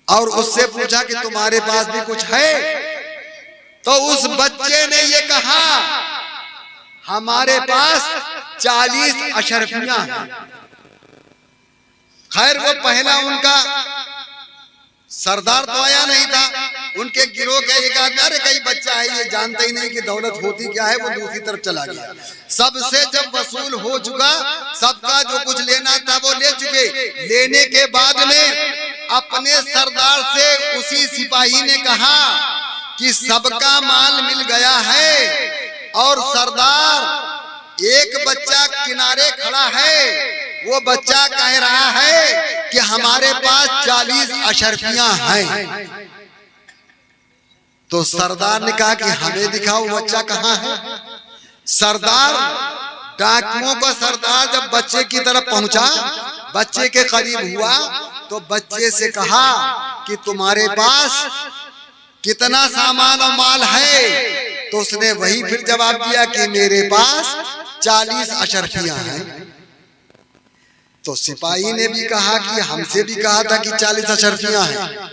और उससे पूछा कि तुम्हारे पास भी कुछ है? तो उस बच्चे ने ये कहा, हमारे पास 40 अशरफियां हैं। खैर वो पहला उनका सरदार तो आया नहीं था, उनके गिरोह का एक आदमी, अरे कई बच्चा है ये जानता ही नहीं कि दौलत होती क्या है, वो दूसरी तरफ चला गया। सबसे जब वसूल हो चुका, सबका जो कुछ लेना था वो ले चुके। लेने के बाद में अपने सरदार से उसी सिपाही ने कहा कि सबका माल मिल गया है और सरदार एक बच्चा किनारे खड़ा है, वो बच्चा कह रहा है कि हमारे पास 40 अशरफियां हैं। तो सरदार ने कहा कि हमें दिखाओ बच्चा कहाँ है। सरदार डाकुओं का सरदार जब बच्चे की तरफ पहुंचा, बच्चे के करीब हुआ तो बच्चे से कहा कि तुम्हारे पास कितना सामान और माल है? तो उसने वही फिर जवाब दिया कि मेरे पास 40 अशरफियां हैं। तो सिपाही ने भी कहा कि हमसे भी कहा था कि 40 अशरफियां हैं,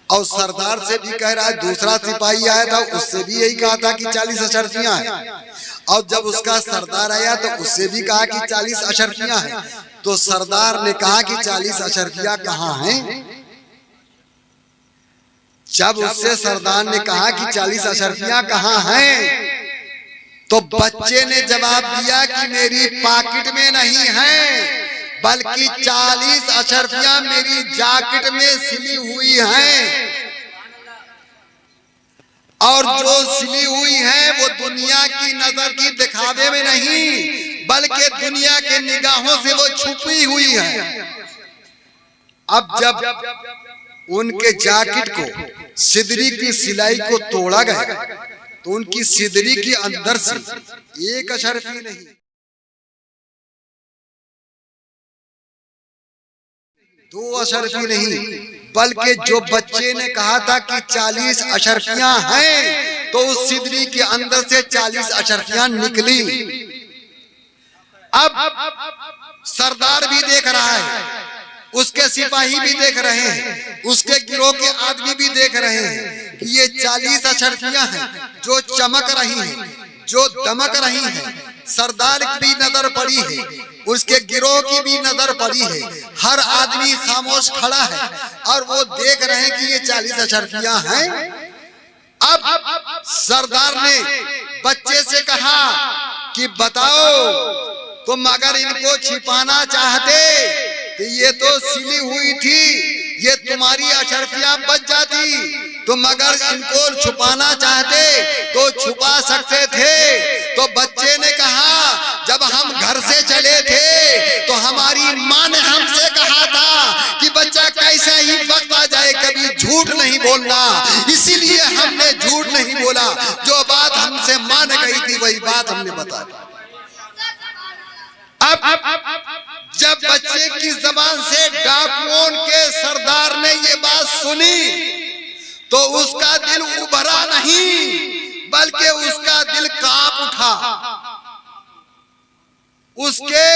और सरदार से भी कह रहा है। दूसरा सिपाही आया था, उससे भी यही कहा था कि 40 अशरफियां हैं, और जब उसका सरदार आया तो उससे भी कहा कि 40 अशरफियां हैं। तो सरदार ने कहा कि 40 अशरफियां कहाँ हैं? जब उससे सरदार ने कहा कि 40 अशरफियां कहाँ हैं, तो बच्चे ने जवाब दिया कि मेरी पॉकेट में नहीं है, बल्कि 40 अशरफियां मेरी जैकेट में सिली हुई हैं, और जो सिली हुई है वो दुनिया की नजर की दिखावे में नहीं, बल्कि दुनिया के निगाहों से वो छुपी हुई है। अब जब उनके जैकेट को सिदरी की सिलाई को तोड़ा गया तो उनकी सिदरी के अंदर से एक अशरफी नहीं, 2 अशरफी नहीं, बल्कि जो बच्चे ने कहा था कि 40 अशरफियां हैं, तो उस सिदरी के अंदर से 40 अशरफियां निकली। अब सरदार भी देख रहा है, उसके सिपाही भी देख रहे हैं, उसके गिरोह के आदमी भी देख रहे हैं कि ये 40 अशरफियां हैं जो चमक रही हैं, जो दमक रही हैं। सरदार की भी नजर पड़ी है, उसके गिरोह की भी नजर पड़ी है, हर आदमी खामोश खड़ा है और वो देख रहे हैं कि ये 40 अशरफियां हैं। अब सरदार ने बच्चे से कहा कि बताओ, तुम अगर इनको छिपाना चाहते तो ये तो सिली हुई थी, ये तुम्हारी अशरफियां बच जाती। तुम अगर इनको छुपाना चाहते तो छुपा सकते थे। तो बच्चे ने कहा, जब हम घर से चले थे तो हमारी माँ ने हमसे कहा था कि बच्चा कैसा ही वक्त आ जाए कभी झूठ नहीं बोलना, इसीलिए हमने झूठ नहीं बोला। जो बात हमसे माँ ने कही थी वही बात हमने बता दी। अब जब बच्चे की जबान से डाकुओं के सरदार ने ये बात सुनी तो उसका दिल उभरा नहीं, बल्कि उसका दिल कांप उठा। उसके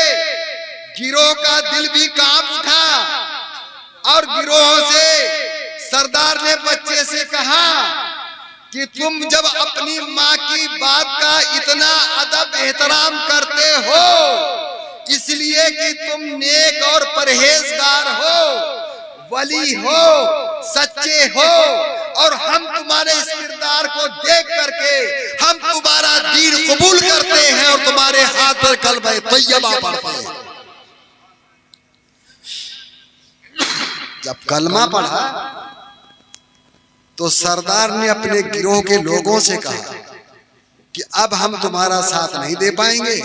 गिरोह का दिल भी कांप उठा और गिरोह से सरदार ने बच्चे से कहा कि तुम जब अपनी माँ की बात का इतना अदब एहतराम करते हो, इसलिए कि तुम नेक और परहेजगार हो, वली हो, सच्चे हो, और हम तुम्हारे इस किरदार को देख करके हम तुम्हारा दीन कबूल करते हैं और तुम्हारे हाथ पर कलमा तैयबा पढ़ते हैं। जब कलमा पढ़ा तो सरदार ने अपने गिरोह के लोगों से कहा कि अब हम तुम्हारा साथ नहीं दे पाएंगे,